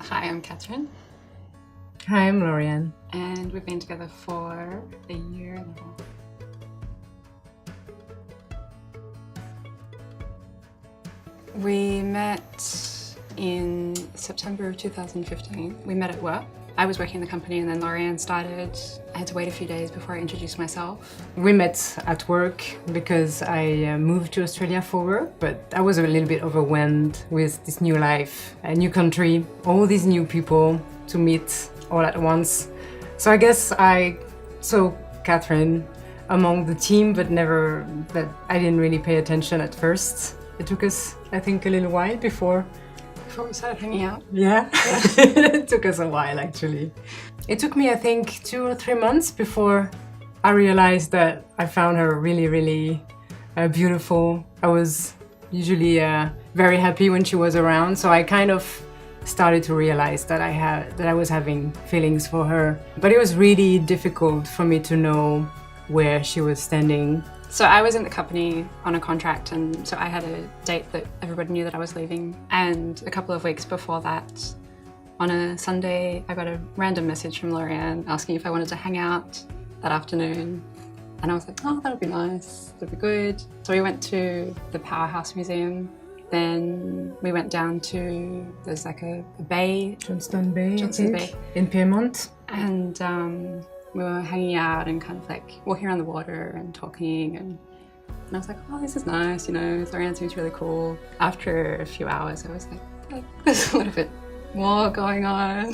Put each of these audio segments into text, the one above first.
Hi, I'm Catherine, Hi, I'm Lorianne. and we've been together for a year and a half. We met in September of 2015. We met at work. I was working in the company and then Lorianne started. I had to wait a few days before I introduced myself. We met at work because I moved to Australia for work, but I was a little bit overwhelmed with this new life, a new country, all these new people to meet all at once. So I guess I saw Catherine among the team, but I didn't really pay attention at first. It took us, I think, a little while before We started hanging out. Yeah, it took us a while actually. It took me, I think, 2 or 3 months before I realized that I found her really, really beautiful. I was usually very happy when she was around, so I kind of started to realize that I was having feelings for her. But it was really difficult for me to know where she was standing. So I was in the company on a contract, and so I had a date that everybody knew that I was leaving. And a couple of weeks before that, on a Sunday, I got a random message from Lorianne asking if I wanted to hang out that afternoon. And I was like, oh, that would be nice, that'd be good. So we went to the Powerhouse Museum. Then we went down to, there's like a bay. Johnstone Bay, Johnstone I think, Bay. in Pyrmont. And we were hanging out and kind of like walking around the water and talking, and I was like, oh, this is nice, you know, Lorianne seems really cool. After a few hours, I was like, there's a little bit more going on.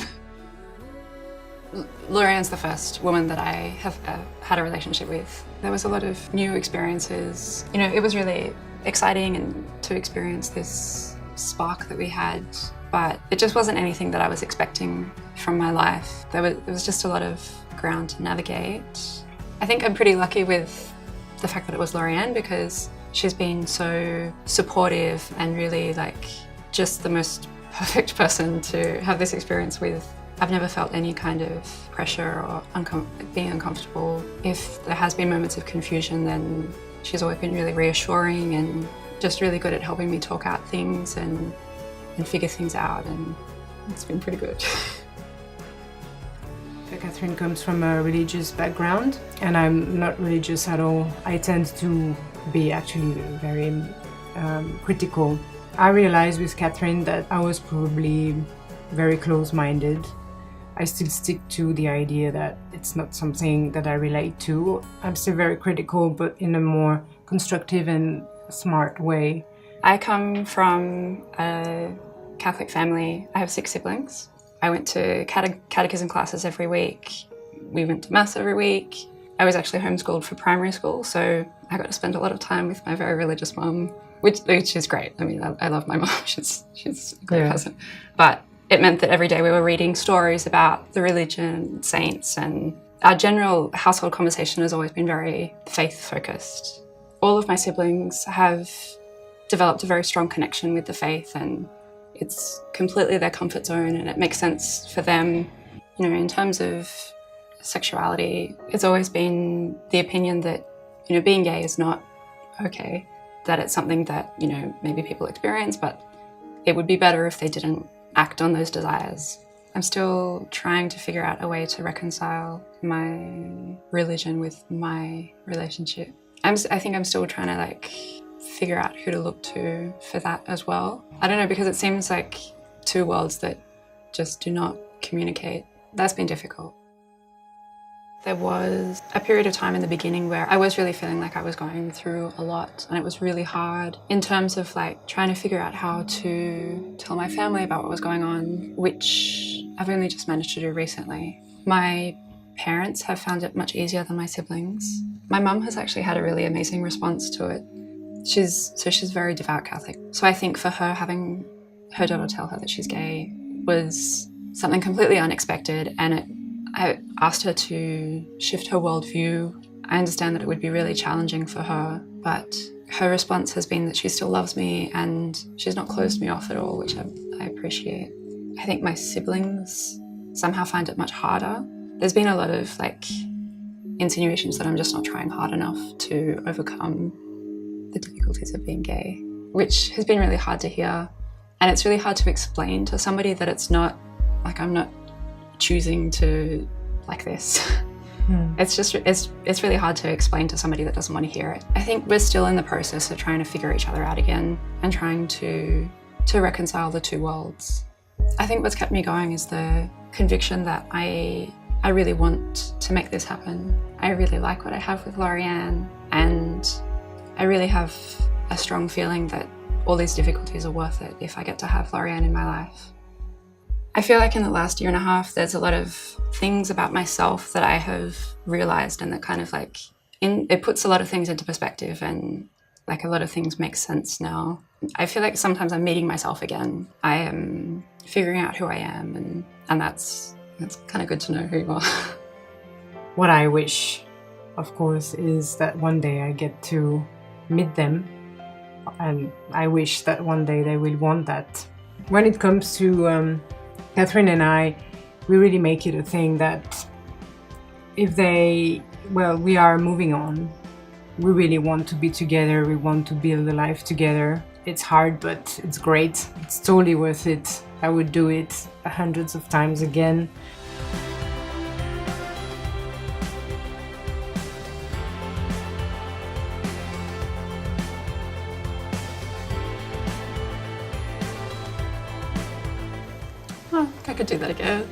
Lorianne's the first woman that I have had a relationship with. There was a lot of new experiences. You know, it was really exciting and to experience this spark that we had, but it just wasn't anything that I was expecting from my life. There was just a lot of ground to navigate. I think I'm pretty lucky with the fact that it was Lorianne because she's been so supportive and really like just the most perfect person to have this experience with. I've never felt any kind of pressure or being uncomfortable. If there has been moments of confusion, then she's always been really reassuring and just really good at helping me talk out things and figure things out, and it's been pretty good. Catherine comes from a religious background, and I'm not religious at all. I tend to be actually very critical. I realized with Catherine that I was probably very close-minded. I still stick to the idea that it's not something that I relate to. I'm still very critical, but in a more constructive and smart way. I come from a Catholic family. I have 6 siblings. I went to catechism classes every week. We went to mass every week. I was actually homeschooled for primary school, so I got to spend a lot of time with my very religious mum, which is great. I mean, I love my mum. She's a great person. But it meant that every day we were reading stories about the religion, saints, and our general household conversation has always been very faith-focused. All of my siblings have developed a very strong connection with the faith, and it's completely their comfort zone, and it makes sense for them. You know, in terms of sexuality, it's always been the opinion that, you know, being gay is not okay, that it's something that, you know, maybe people experience, but it would be better if they didn't act on those desires. I'm still trying to figure out a way to reconcile my religion with my relationship. I think I'm still trying to like figure out who to look to for that as well. I don't know, because it seems like 2 worlds that just do not communicate. That's been difficult. There was a period of time in the beginning where I was really feeling like I was going through a lot, and it was really hard in terms of like trying to figure out how to tell my family about what was going on, which I've only just managed to do recently. My parents have found it much easier than my siblings. My mum has actually had a really amazing response to it. She's very devout Catholic. So I think for her, having her daughter tell her that she's gay was something completely unexpected, and I asked her to shift her worldview. I understand that it would be really challenging for her, but her response has been that she still loves me and she's not closed me off at all, which I appreciate. I think my siblings somehow find it much harder. There's been a lot of like insinuations that I'm just not trying hard enough to overcome the difficulties of being gay, which has been really hard to hear. And it's really hard to explain to somebody that it's not Like, I'm not choosing to like this. It's just, it's really hard to explain to somebody that doesn't want to hear it. I think we're still in the process of trying to figure each other out again and trying to reconcile the two worlds. I think what's kept me going is the conviction that I really want to make this happen. I really like what I have with Lauriane, and I really have a strong feeling that all these difficulties are worth it if I get to have Lauriane in my life. I feel like in the last year and a half, there's a lot of things about myself that I have realized, and that kind of like, it puts a lot of things into perspective, and like a lot of things make sense now. I feel like sometimes I'm meeting myself again. I am figuring out who I am, and that's kind of good to know who you are. What I wish, of course, is that one day I get to meet them, and I wish that one day they will want that. When it comes to Catherine and I, we really make it a thing that if we are moving on, we really want to be together, we want to build a life together. It's hard, but it's great. It's totally worth it. I would do it hundreds of times again. Oh, I could do that again.